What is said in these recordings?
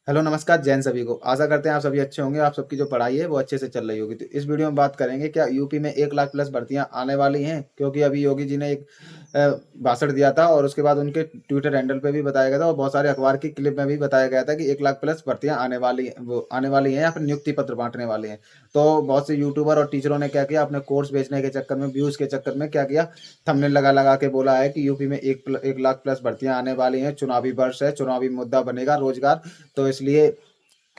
Hello नमस्कार जैन सभी को। आशा करते हैं आप सभी अच्छे होंगे। आप सबकी जो पढ़ाई है वो अच्छे से चल रही होगी। तो इस वीडियो में बात करेंगे क्या यूपी में 1 लाख प्लस भर्तियां आने वाली हैं, क्योंकि अभी योगी जी ने एक भाषण दिया था और उसके बाद उनके ट्विटर हैंडल पे भी बताया गया था और बहुत सारे अखबार की क्लिप में भी बताया गया था कि 1 लाख प्लस भर्तियां आने वाली हैं या फिर नियुक्ति पत्र बांटने वाले हैं। तो बहुत से यूट्यूबर और टीचरों ने क्या किया, अपने कोर्स बेचने के चक्कर में, व्यूज के चक्कर में क्या किया, थंबनेल लगा लगा के बोला है कि यूपी में 1 लाख प्लस भर्तियां आने वाली हैं, चुनावी वर्ष है, चुनावी मुद्दा बनेगा रोजगार, तो इसलिए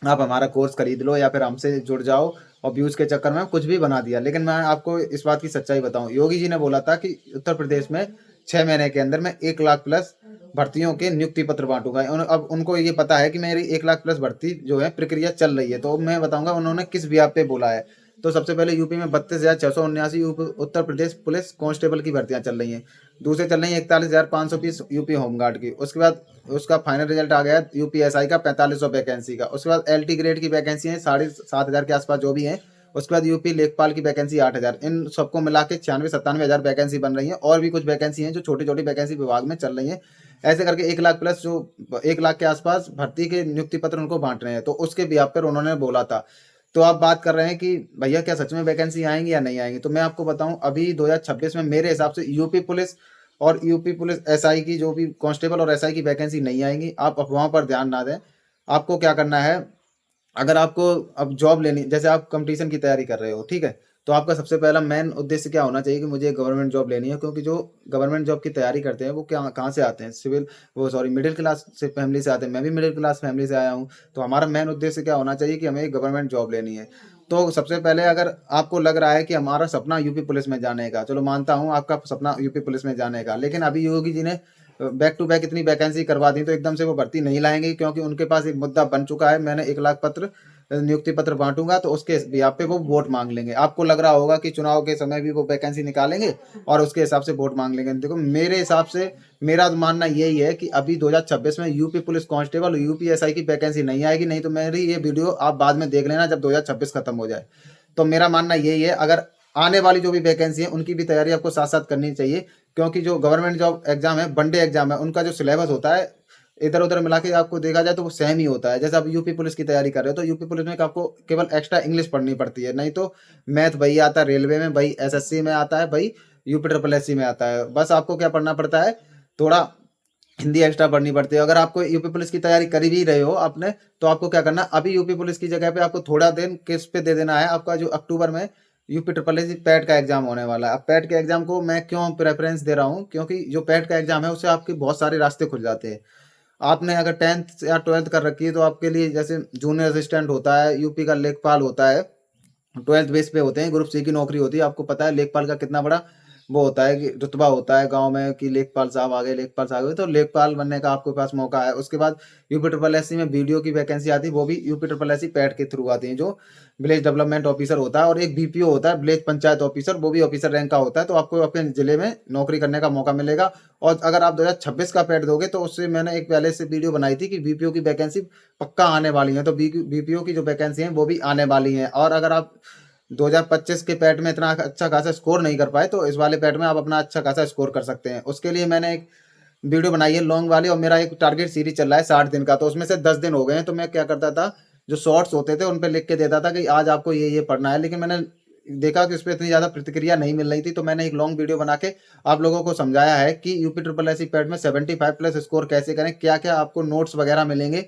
आप हमारा कोर्स खरीद लो या फिर हमसे जुड़ जाओ। और व्यूज के चक्कर में कुछ भी बना दिया। लेकिन मैं आपको इस बात की सच्चाई बताऊं, योगी जी ने बोला था कि उत्तर प्रदेश में 6 महीने के अंदर मैं 1 लाख प्लस भर्तियों के नियुक्ति पत्र बांटूंगा। अब उनको ये पता है कि मेरी 1 लाख प्लस भर्ती जो है प्रक्रिया चल रही है। तो मैं बताऊंगा उन्होंने किस व्याप पे बोला है। तो सबसे पहले यूपी में 32,679 उत्तर प्रदेश पुलिस कांस्टेबल की भर्तियां चल रही हैं। दूसरे चल रही है 41,520 यूपी होमगार्ड की। उसके बाद उसका फाइनल रिजल्ट आ गया यूपीएसआई का 4500 वैकेंसी का। उसके बाद एलटी ग्रेड की वैकेंसी है 7,500 के आसपास जो भी है। उसके बाद यूपी लेखपाल की वैकेंसी 8,000। इन सबको मिला के 96-97 हज़ार वैकेंसी बन रही है। और भी कुछ वैकेंसी हैं जो छोटी छोटी वैकेंसी विभाग में चल रही है। ऐसे करके 1 लाख प्लस जो 1 लाख के आसपास भर्ती के नियुक्ति पत्र उनको बांट रहे हैं। तो उसके व्याप पर उन्होंने बोला था। तो आप बात कर रहे हैं कि भैया क्या सच में वैकेंसी आएंगी या नहीं आएंगी, तो मैं आपको बताऊं अभी 2026 में मेरे हिसाब से यूपी पुलिस और यूपी पुलिस एसआई की जो भी कांस्टेबल और एसआई की वैकेंसी नहीं आएंगी। आप अफवाहों पर ध्यान ना दें। आपको क्या करना है, अगर आपको अब जॉब लेनी, जैसे आप कंपटीशन की तैयारी कर रहे हो, ठीक है, तो आपका सबसे पहला मेन उद्देश्य क्या होना चाहिए कि मुझे गवर्नमेंट जॉब लेनी है। क्योंकि जो गवर्नमेंट जॉब की तैयारी करते हैं वो क्या कहाँ से आते हैं, सिविल वो सॉरी मिडिल क्लास से फैमिली से आते हैं। मैं भी मिडिल क्लास फैमिली से आया हूँ। तो हमारा मेन उद्देश्य क्या होना चाहिए कि हमें गवर्नमेंट जॉब लेनी है। तो सबसे पहले अगर आपको लग रहा है कि हमारा सपना यूपी पुलिस में जाने का, चलो मानता हूँ आपका सपना यूपी पुलिस में जाने का, लेकिन अभी योगी जी ने बैक टू बैक इतनी वैकेंसी करवा दी तो एकदम से वो भर्ती नहीं लाएंगे। क्योंकि उनके पास एक मुद्दा बन चुका है, मैंने 1 लाख पत्र नियुक्ति पत्र बांटूंगा, तो उसके बिहाफ पे वो वोट मांग लेंगे। आपको लग रहा होगा कि चुनाव के समय भी वो वैकेंसी निकालेंगे और उसके हिसाब से वोट मांग लेंगे। देखो मेरे हिसाब से मेरा मानना यही है कि अभी 2026 में यूपी पुलिस कांस्टेबल और यूपीएसआई की वैकेंसी नहीं आएगी। नहीं तो मेरी ये वीडियो आप बाद में देख लेना जब 2026 खत्म हो जाए। तो मेरा मानना यही है, अगर आने वाली जो भी वैकेंसी है उनकी भी तैयारी आपको साथ साथ करनी चाहिए। क्योंकि जो गवर्नमेंट जॉब एग्जाम है, वनडे एग्जाम है, उनका जो सिलेबस होता है इधर उधर मिला के आपको देखा जाए तो वो सेम ही होता है। जैसे आप यूपी पुलिस की तैयारी कर रहे हो तो यूपी पुलिस में आपको केवल एक्स्ट्रा इंग्लिश पढ़नी पड़ती है। नहीं तो मैथ वही आता है, रेलवे में वही, एसएससी में आता है वही, यूपी ट्रिपल एससी में आता है। बस आपको क्या पढ़ना पड़ता है, थोड़ा हिंदी एक्स्ट्रा पढ़नी पड़ती है। अगर आपको यूपी पुलिस की तैयारी कर भी रहे हो आपने, तो आपको क्या करना है, अभी यूपी पुलिस की जगह पे आपको थोड़ा दिन किस पे दे देना है, आपका जो अक्टूबर में यूपी ट्रिपल एस पैट का एग्जाम होने वाला है। अब पैट के एग्जाम को मैं क्यों प्रेफरेंस दे रहा हूँ, क्योंकि जो पैट का एग्जाम है उससे आपके बहुत सारे रास्ते खुल जाते हैं। आपने अगर 10th या 12th कर रखी है तो आपके लिए जैसे जूनियर असिस्टेंट होता है, यूपी का लेखपाल होता है, 12th बेस पे होते हैं, ग्रुप सी की नौकरी होती है। आपको पता है लेखपाल का कितना बड़ा वो होता है कि रुतबा होता है गांव में कि लेखपाल साहब आ गए, लेखपाल साहब आ गए, तो लेखपाल बनने का आपके पास मौका है। उसके बाद यूपी ट्रिपल एस सी में वीडियो की वैकेंसी आती है, वो भी UP triple S C PET के थ्रू आती है, जो विलेज डेवलपमेंट ऑफिसर होता है। और एक बीपीओ होता है, विलेज पंचायत ऑफिसर, वो भी ऑफिसर रैंक का होता है। तो आपको अपने जिले में नौकरी करने का मौका मिलेगा। और अगर आप 2026 का पैट दोगे तो उससे मैंने एक पहले से वीडियो बनाई थी कि बीपीओ की वैकेंसी पक्का आने वाली है। तो बीपीओ की जो वैकेंसी है वो भी आने वाली है। और अगर आप 2025 के पैट में इतना अच्छा खासा स्कोर नहीं कर पाए तो इस वाले पैट में आप अपना अच्छा खासा स्कोर कर सकते हैं। उसके लिए मैंने एक वीडियो बनाई है लॉन्ग वाली, और मेरा एक टारगेट सीरीज चल रहा है 60 दिन का। तो उसमें से 10 दिन हो गए हैं। तो मैं क्या करता था, जो शॉर्ट्स होते थे उन पे लिख के देता था कि आज आपको ये पढ़ना है। लेकिन मैंने देखा कि उस पर इतनी ज़्यादा प्रतिक्रिया नहीं मिल रही थी, तो मैंने एक लॉन्ग वीडियो बना के आप लोगों को समझाया है कि यूपी ट्रिपल एस पैट में 75 प्लस स्कोर कैसे करें, क्या क्या आपको नोट्स वगैरह मिलेंगे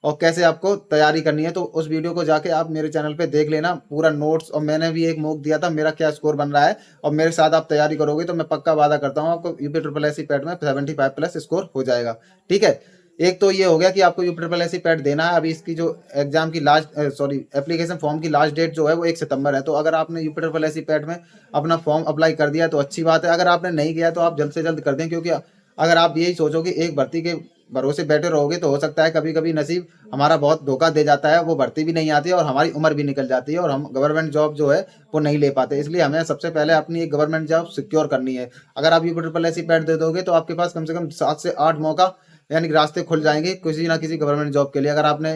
और कैसे आपको तैयारी करनी है। तो उस वीडियो को जाके आप मेरे चैनल पे देख लेना पूरा नोट्स। और मैंने भी एक मॉक दिया था मेरा क्या स्कोर बन रहा है, और मेरे साथ आप तैयारी करोगे तो मैं पक्का वादा करता हूँ आपको यूपी ट्रिपल एस पैट में 75 प्लस स्कोर हो जाएगा। ठीक है, एक तो ये हो गया कि आपको यूपी ट्रिपल एस पैट देना है। अभी इसकी जो एग्जाम की लास्ट सॉरी एप्लीकेशन फॉर्म की लास्ट डेट जो है वो 1 सितंबर है। तो अगर आपने यूपी ट्रिपल एस पैट में अपना फॉर्म अप्लाई कर दिया तो अच्छी बात है। अगर आपने नहीं किया तो आप जल्द से जल्द कर दें। क्योंकि अगर आप यही सोचो कि एक भर्ती के भरोसे बैठे रहोगे तो हो सकता है कभी कभी नसीब हमारा बहुत धोखा दे जाता है, वो भर्ती भी नहीं आती है और हमारी उम्र भी निकल जाती है और हम गवर्नमेंट जॉब जो है वो नहीं ले पाते। इसलिए हमें सबसे पहले अपनी एक गवर्नमेंट जॉब सिक्योर करनी है। अगर आप यूपी ट्रिपल एस पैड दे दोगे तो आपके पास कम से कम 7 से 8 मौका यानी कि रास्ते खुल जाएंगे किसी ना किसी गवर्नमेंट जॉब के लिए। अगर आपने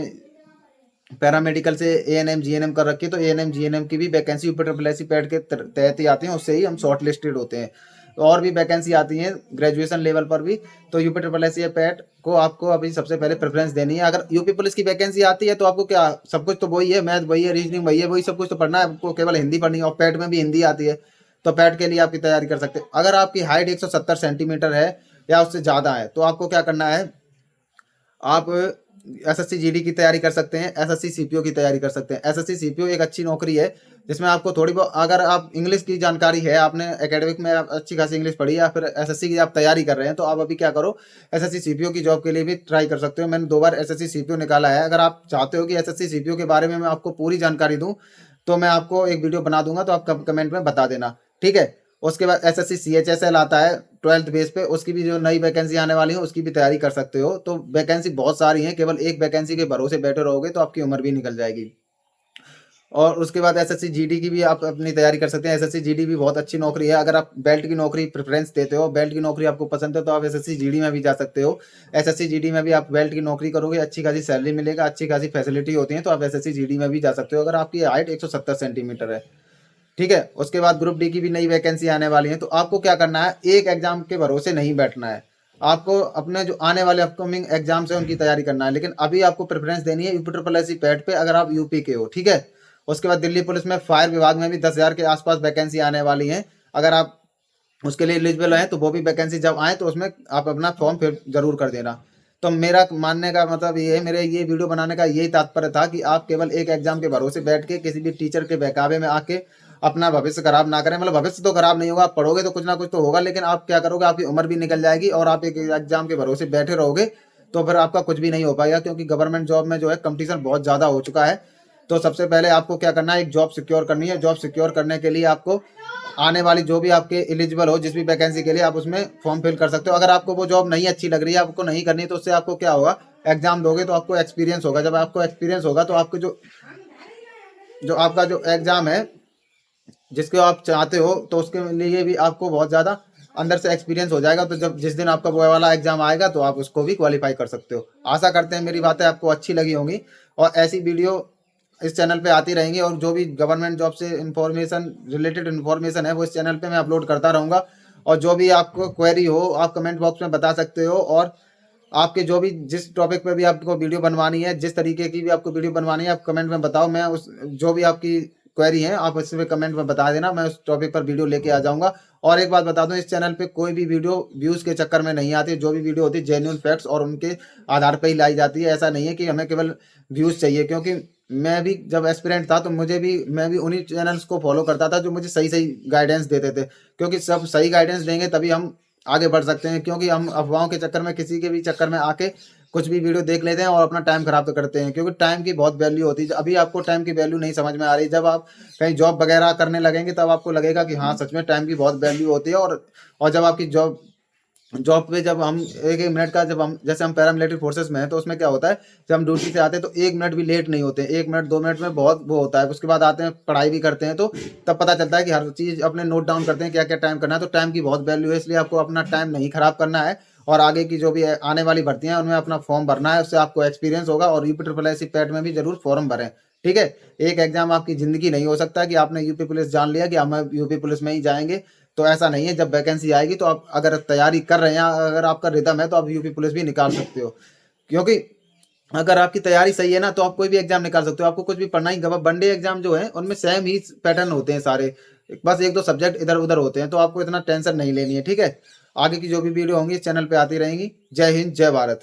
पैरामेडिकल से एएनएम जीएनएम कर रखी है तो एएनएम जीएनएम की भी vacancy UP triple S pad के तहत ही आती है, उससे ही हम शॉर्ट लिस्टेड होते हैं। और भी वैकेंसी आती हैं ग्रेजुएशन लेवल पर भी। तो यूपी ट्रिपल एस या पैट को आपको अभी सबसे पहले प्रेफरेंस देनी है। अगर यूपी पुलिस की वैकेंसी आती है तो आपको क्या सब कुछ तो वही है, मैथ वही है, रीजनिंग वही है, वही सब कुछ तो पढ़ना है, आपको केवल हिंदी पढ़नी है। और पैट में भी हिंदी आती है, तो पैट के लिए आपकी तैयारी कर सकते हैं। अगर आपकी हाइट 170 सेंटीमीटर है या उससे ज़्यादा है तो आपको क्या करना है, आप एसएससी जीडी की तैयारी कर सकते हैं, एसएससी सीपीओ की तैयारी कर सकते हैं। एसएससी सीपीओ एक अच्छी नौकरी है जिसमें आपको थोड़ी बहुत, अगर आप इंग्लिश की जानकारी है, आपने एकेडमिक में अच्छी खासी इंग्लिश पढ़ी है या फिर एसएससी की आप तैयारी कर रहे हैं, तो आप अभी क्या करो, एसएससी सीपीओ की जॉब के लिए भी ट्राई कर सकते हो। मैंने 2 बार एसएससी सीपीओ निकाला है। अगर आप चाहते हो कि एसएससी सीपीओ के बारे में मैं आपको पूरी जानकारी दूँ तो मैं आपको एक वीडियो बना दूंगा, तो आप कमेंट में बता देना, ठीक है। उसके बाद एसएससी सीएचएसएल आता है 12th बेस पे, उसकी भी जो नई वैकेंसी आने वाली है उसकी भी तैयारी कर सकते हो। तो वैकेंसी बहुत सारी हैं, केवल एक वैकेंसी के भरोसे बैठे रहोगे तो आपकी उम्र भी निकल जाएगी। और उसके बाद एसएससी जीडी की भी आप अपनी तैयारी कर सकते हैं। एसएससी जीडी भी बहुत अच्छी नौकरी है। अगर आप बेल्ट की नौकरी प्रेफरेंस देते हो, बेल्ट की नौकरी आपको पसंद है, तो आप एसएससी जीडी में भी जा सकते हो। एसएससी जीडी में भी आप बेल्ट की नौकरी करोगे, अच्छी खासी सैलरी मिलेगा, अच्छी खासी फैसिलिटी होती है, तो आप एसएससी जीडी में भी जा सकते हो अगर आपकी हाइट 170 सेंटीमीटर है, ठीक है। उसके बाद ग्रुप डी की भी नई वैकेंसी आने वाली है। तो आपको क्या करना है, एक एग्जाम के भरोसे नहीं बैठना है, आपको अपने जो आने वाले अपकमिंग एग्जाम्स है उनकी तैयारी करना है। लेकिन अभी आपको प्रेफरेंस देनी है यूपी ट्रिपल एस पैट पे, अगर आप यूपी के हो, ठीक है। उसके बाद दिल्ली पुलिस में फायर विभाग में भी 10,000 के आसपास वैकेंसी आने वाली है। अगर आप उसके लिए एलिजिबल हैं तो वो भी वैकेंसी जब आए तो उसमें आप अपना फॉर्म फिर जरूर कर देना। तो मेरा मानने का मतलब ये है, मेरे ये वीडियो बनाने का यही तात्पर्य था कि आप केवल एक एग्जाम के भरोसे बैठ के किसी भी टीचर के बहकावे में आके अपना भविष्य खराब ना करें। मतलब भविष्य तो खराब नहीं होगा, आप पढ़ोगे तो कुछ ना कुछ तो होगा, लेकिन आप क्या करोगे, आपकी उम्र भी निकल जाएगी और आप एक एग्जाम के भरोसे बैठे रहोगे तो फिर आपका कुछ भी नहीं हो पाएगा। क्योंकि गवर्नमेंट जॉब में जो है कंपटीशन बहुत ज़्यादा हो चुका है। तो सबसे पहले आपको क्या करना है, एक जॉब सिक्योर करनी है। जॉब सिक्योर करने के लिए आपको आने वाली जो भी आपके एलिजिबल हो जिस भी वैकेंसी के लिए, आप उसमें फॉर्म फिल कर सकते हो। अगर आपको वो जॉब नहीं अच्छी लग रही है, आपको नहीं करनी है, तो उससे आपको क्या होगा, एग्जाम दोगे तो आपको एक्सपीरियंस होगा। जब आपको एक्सपीरियंस होगा तो आपको जो जो आपका जो एग्जाम है जिसको आप चाहते हो, तो उसके लिए भी आपको बहुत ज़्यादा अंदर से एक्सपीरियंस हो जाएगा। तो जब जिस दिन आपका वो वाला एग्जाम आएगा तो आप उसको भी क्वालिफाई कर सकते हो। आशा करते हैं मेरी बातें आपको अच्छी लगी होंगी और ऐसी वीडियो इस चैनल पे आती रहेंगी। और जो भी गवर्नमेंट जॉब से इंफॉर्मेशन रिलेटेड इन्फॉर्मेशन है वो इस चैनल पे मैं अपलोड करता रहूँगा। और जो भी आपको क्वेरी हो आप कमेंट बॉक्स में बता सकते हो। और आपके जो भी जिस टॉपिक पे भी आपको वीडियो बनवानी है, जिस तरीके की भी आपको वीडियो बनवानी है, आप कमेंट में बताओ। मैं उस जो भी आपकी क्वेरी है आप इसमें कमेंट में बता देना, मैं उस टॉपिक पर वीडियो लेके आ जाऊंगा। और एक बात बता दूं, इस चैनल पे कोई भी वीडियो व्यूज़ के चक्कर में नहीं आती। जो भी वीडियो होती है जेन्युइन फैक्ट्स और उनके आधार पर ही लाई जाती है। ऐसा नहीं है कि हमें केवल व्यूज़ चाहिए। क्योंकि मैं भी जब एस्पिरेंट था तो मैं भी उन्हीं चैनल्स को फॉलो करता था जो मुझे सही सही गाइडेंस देते थे। क्योंकि सब सही गाइडेंस देंगे तभी हम आगे बढ़ सकते हैं। क्योंकि हम अफवाहों के चक्कर में, किसी के भी चक्कर में आके कुछ भी वीडियो देख लेते हैं और अपना टाइम खराब तो करते हैं। क्योंकि टाइम की बहुत वैल्यू होती है। अभी आपको टाइम की वैल्यू नहीं समझ में आ रही, जब आप कहीं जॉब वगैरह करने लगेंगे तब आपको लगेगा कि हाँ सच में टाइम की बहुत वैल्यू होती है। और जब आपकी जॉब जॉब पे जब हम एक एक मिनट का, जब हम जैसे हम पैरामिलिट्री फोर्सेस में हैं तो उसमें क्या होता है, जब हम ड्यूटी से आते हैं तो 1 मिनट भी लेट नहीं होते। 1 मिनट 2 मिनट में बहुत वो होता है। उसके बाद आते हैं पढ़ाई भी करते हैं तो तब पता चलता है कि हर चीज़ अपने नोट डाउन करते हैं क्या क्या टाइम करना है। तो टाइम की बहुत वैल्यू है, इसलिए आपको अपना टाइम नहीं खराब करना है। और आगे की जो भी आने वाली भर्तियां हैं उनमें अपना फॉर्म भरना है, उससे आपको एक्सपीरियंस होगा। और यूपी ट्रिपल एस पैट में भी जरूर फॉर्म भरें, ठीक है। एक एग्जाम आपकी ज़िंदगी नहीं हो सकता कि आपने यूपी पुलिस जान लिया कि हम यूपी पुलिस में ही जाएंगे, तो ऐसा नहीं है। जब वैकेंसी आएगी तो आप अगर तैयारी कर रहे हैं, अगर आपका रिदम है तो आप यूपी पुलिस भी निकाल सकते हो। क्योंकि अगर आपकी तैयारी सही है ना तो आप कोई भी एग्जाम निकाल सकते हो। आपको कुछ भी पढ़ना ही, वनडे एग्जाम जो है उनमें सेम ही पैटर्न होते हैं सारे, बस 1-2 सब्जेक्ट इधर उधर होते हैं। तो आपको इतना टेंशन नहीं लेनी है, ठीक है। आगे की जो भी वीडियो होंगी इस चैनल पे आती रहेंगी। जय हिंद, जय भारत।